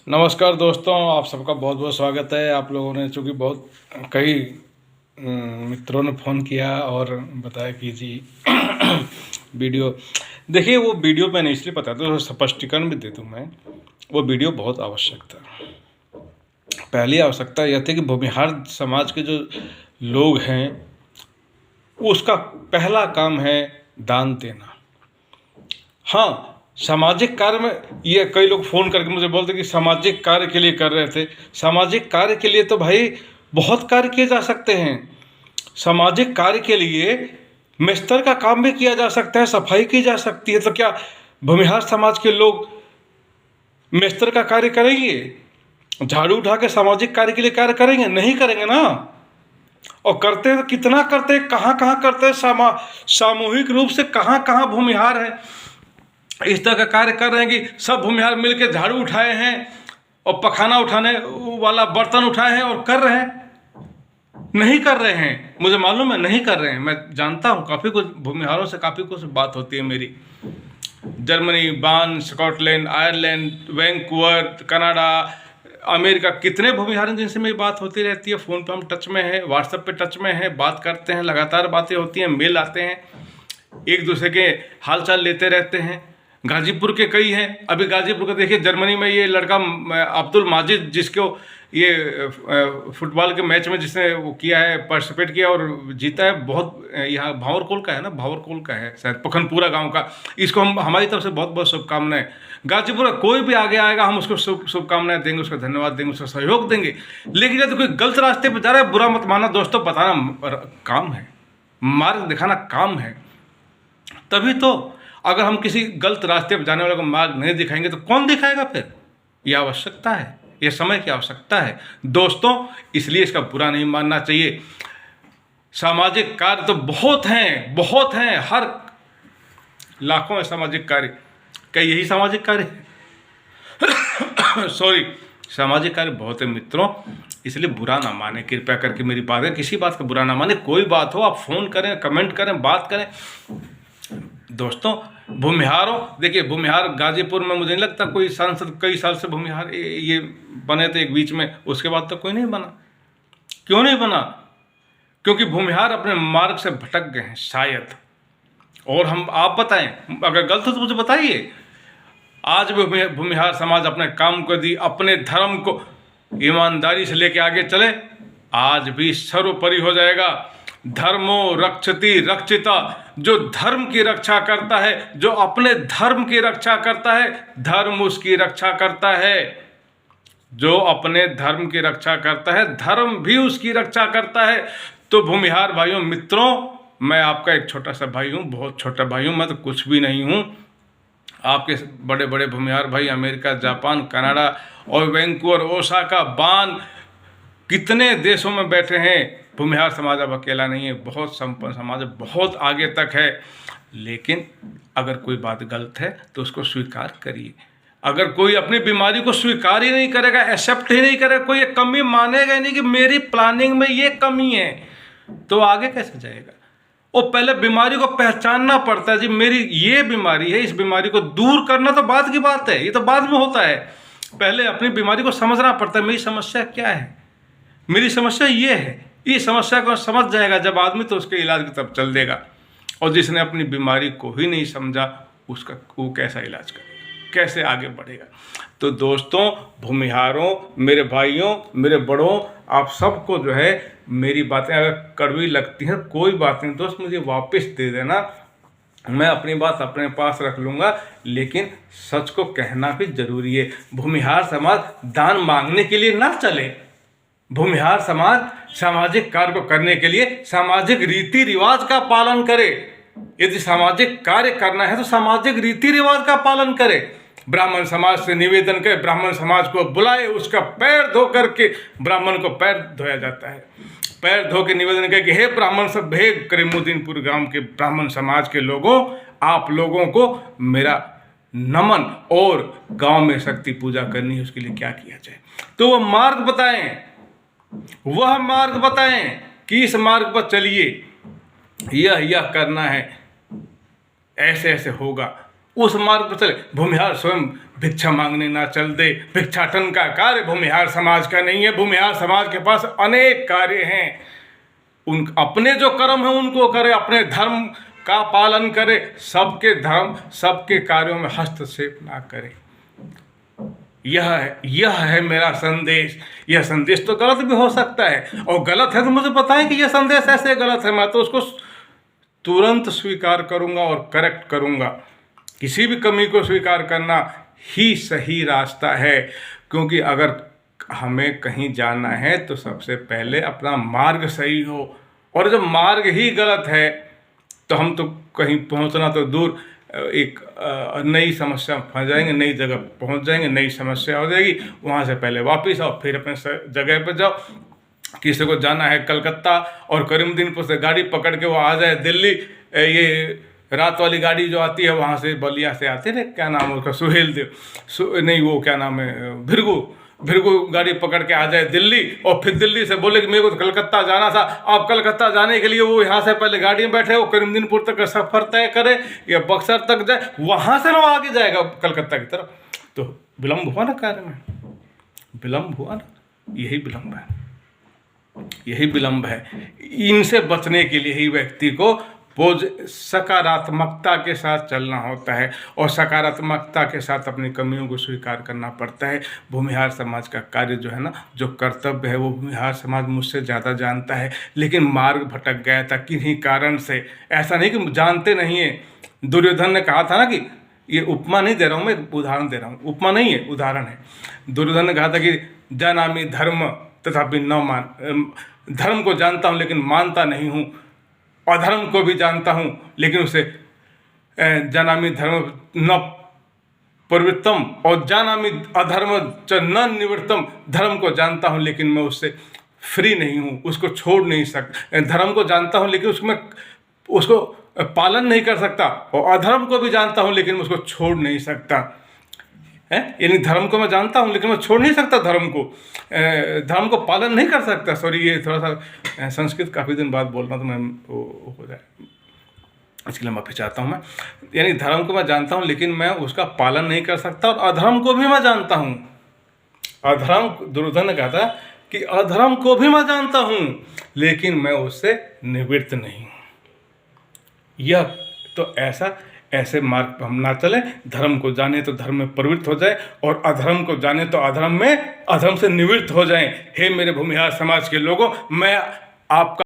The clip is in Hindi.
नमस्कार दोस्तों, आप सबका बहुत बहुत स्वागत है। आप लोगों ने चूँकि बहुत कई मित्रों ने फ़ोन किया और बताया कि जी वीडियो देखिए, वो वीडियो मैंने इसलिए बताया तो स्पष्टीकरण भी दे दूँ मैं। वो वीडियो बहुत आवश्यक था। पहली आवश्यकता यह थी कि भूमिहार समाज के जो लोग हैं, उसका पहला काम है दान देना। हाँ, सामाजिक कार्य में ये कई लोग फ़ोन करके मुझे बोलते कि सामाजिक कार्य के लिए कर रहे थे। सामाजिक कार्य के लिए तो भाई बहुत कार्य किए जा सकते हैं। सामाजिक कार्य के लिए मिस्तर का काम भी किया जा सकता है, सफाई की जा सकती है। तो क्या भूमिहार समाज के लोग मिस्तर का कार्य करेंगे? झाड़ू उठा के सामाजिक कार्य के लिए कार्य करेंगे? नहीं करेंगे ना। और करते हैं तो कितना करते हैं, कहाँ कहाँ करते हैं, सामूहिक रूप से कहाँ कहाँ भूमिहार है इस तरह का कार्य कर रहे हैं कि सब भूमिहार मिलकर झाड़ू उठाए हैं और पखाना उठाने वाला बर्तन उठाए हैं और कर रहे हैं। नहीं कर रहे हैं, मुझे मालूम है नहीं कर रहे हैं। मैं जानता हूँ, काफ़ी कुछ भूमिहारों से काफ़ी कुछ बात होती है मेरी। जर्मनी, बान, Scotland, Ireland, Vancouver, Canada, America, कितने भूमिहार हैं जिनसे मेरी बात होती रहती है। फ़ोन पे हम टच में हैं, व्हाट्सएप पे टच में हैं, बात करते हैं, लगातार बातें होती हैं, मेल आते हैं, एक दूसरे के हाल चाल लेते रहते हैं। गाजीपुर के कई हैं। अभी गाजीपुर का देखिए, जर्मनी में ये लड़का अब्दुल माजिद, जिसको ये फुटबॉल के मैच में जिसने वो किया है, पार्टिसिपेट किया और जीता है, बहुत यहाँ भावरकोल का है ना, भावरकोल का है शायद, पखनपुरा गांव का। इसको हम हमारी तरफ से बहुत बहुत शुभकामनाएं। गाजीपुर का कोई भी आगे आएगा, हम उसको शुभकामनाएं देंगे, उसका धन्यवाद देंगे, उसका सहयोग देंगे। लेकिन यदि कोई गलत रास्ते पर जा रहा है, बुरा मत माना दोस्तों, बताना काम है, मार्ग दिखाना काम है। तभी तो अगर हम किसी गलत रास्ते पर जाने वाले को मार्ग नहीं दिखाएंगे तो कौन दिखाएगा फिर? यह आवश्यकता है, यह समय की आवश्यकता है दोस्तों। इसलिए इसका बुरा नहीं मानना चाहिए। सामाजिक कार्य तो बहुत हैं, हर लाखों है सामाजिक कार्य। क्या यही सामाजिक कार्य है? सॉरी, सामाजिक कार्य बहुत है मित्रों, इसलिए बुरा ना माने, कृपया करके मेरी बात है, किसी बात का बुरा ना माने। कोई बात हो, आप फ़ोन करें, कमेंट करें, बात करें। दोस्तों, भूमिहारों, देखिए भूमिहार गाजीपुर में मुझे नहीं लगता कोई सांसद कई साल से भूमिहार ये बने थे एक बीच में, उसके बाद तो कोई नहीं बना। क्यों नहीं बना? क्योंकि भूमिहार अपने मार्ग से भटक गए हैं शायद। और हम, आप बताएं, अगर गलत हो तो मुझे बताइए। आज भी भूमिहार समाज अपने काम को दी, अपने धर्म को ईमानदारी से लेके आगे चले, आज भी सर्वोपरि हो जाएगा। धर्मो रक्षति रक्षिता, जो धर्म की रक्षा करता है, जो अपने धर्म की रक्षा करता है, धर्म उसकी रक्षा करता है। जो अपने धर्म की रक्षा करता है, धर्म भी उसकी रक्षा करता है। तो भूमिहार भाइयों मित्रों, मैं आपका एक छोटा सा भाई हूँ, बहुत छोटा भाई हूँ, मैं तो कुछ भी नहीं हूँ। आपके बड़े बड़े भूमिहार भाई अमेरिका, जापान, कनाडा और वैंकूवर, ओसाका, बान, कितने देशों में बैठे हैं। भूमिहार समाज अब अकेला नहीं है, बहुत संपन्न समाज है, बहुत आगे तक है। लेकिन अगर कोई बात गलत है तो उसको स्वीकार करिए। अगर कोई अपनी बीमारी को स्वीकार ही नहीं करेगा, एक्सेप्ट ही नहीं करेगा, कोई ये कमी मानेगा ही नहीं कि मेरी प्लानिंग में ये कमी है, तो आगे कैसे जाएगा? और पहले बीमारी को पहचानना पड़ता है, जी मेरी ये बीमारी है, इस बीमारी को दूर करना तो बाद की बात है, ये तो बाद में होता है। पहले अपनी बीमारी को समझना पड़ता है, मेरी समस्या क्या है, मेरी समस्या ये है। इस समस्या को समझ जाएगा जब आदमी, तो उसके इलाज की तरफ चल देगा। और जिसने अपनी बीमारी को ही नहीं समझा, उसका वो कैसा इलाज करेगा, कैसे आगे बढ़ेगा? तो दोस्तों, भूमिहारों, मेरे भाइयों, मेरे बड़ों, आप सबको जो है मेरी बातें अगर कड़वी लगती हैं, कोई बात नहीं दोस्त, मुझे वापस दे देना, मैं अपनी बात अपने पास रख लूँगा। लेकिन सच को कहना भी जरूरी है। भूमिहार समाज दान मांगने के लिए ना चले। भूमिहार समाज सामाजिक कार्य को करने के लिए सामाजिक रीति रिवाज का पालन करे। यदि सामाजिक कार्य करना है तो सामाजिक रीति रिवाज का पालन करे। ब्राह्मण समाज से निवेदन करे, ब्राह्मण समाज को बुलाए, उसका पैर धो करके, ब्राह्मण को पैर धोया जाता है, पैर धो के निवेदन करे कि हे ब्राह्मण सब, हे करीमुद्दीनपुर गांव के ब्राह्मण समाज के लोगों, आप लोगों को मेरा नमन, और गांव में शक्ति पूजा करनी है, उसके लिए क्या किया जाए। तो वो मार्ग बताएं, वह मार्ग बताएं कि इस मार्ग पर चलिए, यह करना है, ऐसे ऐसे होगा, उस मार्ग पर चले। भूमिहार स्वयं भिक्षा मांगने ना चल दे। भिक्षाटन का कार्य भूमिहार समाज का नहीं है। भूमिहार समाज के पास अनेक कार्य हैं। उन अपने जो कर्म है उनको करे, अपने धर्म का पालन करे, सबके धर्म सबके कार्यों में हस्तक्षेप ना करे। यह है मेरा संदेश। यह संदेश तो गलत भी हो सकता है, और गलत है तो मुझे पता है कि यह संदेश ऐसे गलत है। मैं तो उसको तुरंत स्वीकार करूंगा और करेक्ट करूंगा। किसी भी कमी को स्वीकार करना ही सही रास्ता है, क्योंकि अगर हमें कहीं जाना है तो सबसे पहले अपना मार्ग सही हो, और जब मार्ग ही गलत है तो हम तो कहीं पहुंचना तो दूर, एक नई समस्या में फंस जाएंगे, नई जगह पहुंच जाएंगे, नई समस्या हो जाएगी। वहाँ से पहले वापस आओ, फिर अपने जगह पर जाओ। किसी को जाना है कलकत्ता और करीमुद्दीनपुर से गाड़ी पकड़ के वो आ जाए दिल्ली, ये रात वाली गाड़ी जो आती है वहाँ से बलिया से आती है, क्या नाम है उसका, सुहेल देव नहीं, वो क्या नाम है, भृगु गाड़ी पकड़ के आ जाए दिल्ली, और फिर दिल्ली से बोले कि मेरे को तो कलकत्ता जाना था। अब कलकत्ता जाने के लिए वो यहाँ से पहले गाड़ी में बैठे, वो करीमुद्दीनपुर तक का सफ़र तय करे या बक्सर तक जाए, वहाँ से ना आगे जाएगा कलकत्ता की तरफ, तो विलम्ब हुआ ना कार्य में, विलम्ब हुआ ना। यही विलम्ब है, यही विलम्ब है। इनसे बचने के लिए ही व्यक्ति को सकारात्मकता के साथ चलना होता है, और सकारात्मकता के साथ अपनी कमियों को स्वीकार करना पड़ता है। भूमिहार समाज का कार्य जो है ना, जो कर्तव्य है, वो भूमिहार समाज मुझसे ज़्यादा जानता है, लेकिन मार्ग भटक गया था किन्हीं कारण से। ऐसा नहीं कि जानते नहीं है। दुर्योधन ने कहा था ना कि, ये उपमा नहीं दे रहा हूँ मैं, एक उदाहरण दे रहा हूँ, उपमा नहीं है उदाहरण है। दुर्योधन ने कहा था कि जानामि धर्म तथापि न मान, धर्म को जानता हूँ लेकिन मानता नहीं हूँ, अधर्म को भी जानता हूँ लेकिन उसे जानामि धर्म न प्रवृत्तम और जानामि अधर्म च न निवृत्तम, धर्म को जानता हूँ लेकिन मैं उससे फ्री नहीं हूँ, उसको छोड़ नहीं सकता। धर्म को जानता हूँ लेकिन उसको पालन नहीं कर सकता, और अधर्म को भी जानता हूँ लेकिन उसको छोड़ नहीं सकता है। यानी धर्म को मैं जानता हूँ लेकिन मैं छोड़ नहीं सकता, धर्म को पालन नहीं कर सकता। सॉरी, ये थोड़ा सा संस्कृत काफ़ी दिन बाद बोल रहा हूँ तो मैं वो हो जाए, इसके लिए माफ़ी चाहता हूँ मैं। यानी धर्म को मैं जानता हूँ लेकिन मैं उसका पालन नहीं कर सकता, और अधर्म को भी मैं जानता हूँ। अधर्म, दुर्योधन ने कहा था कि अधर्म को भी मैं जानता हूँ लेकिन मैं उससे निवृत्त नहीं। यह तो ऐसे मार्ग पर हम ना चलें। धर्म को जाने तो धर्म में प्रवृत्त हो जाए, और अधर्म को जाने तो अधर्म से निवृत्त हो जाएं। हे मेरे भूमिहार समाज के लोगों, मैं आपका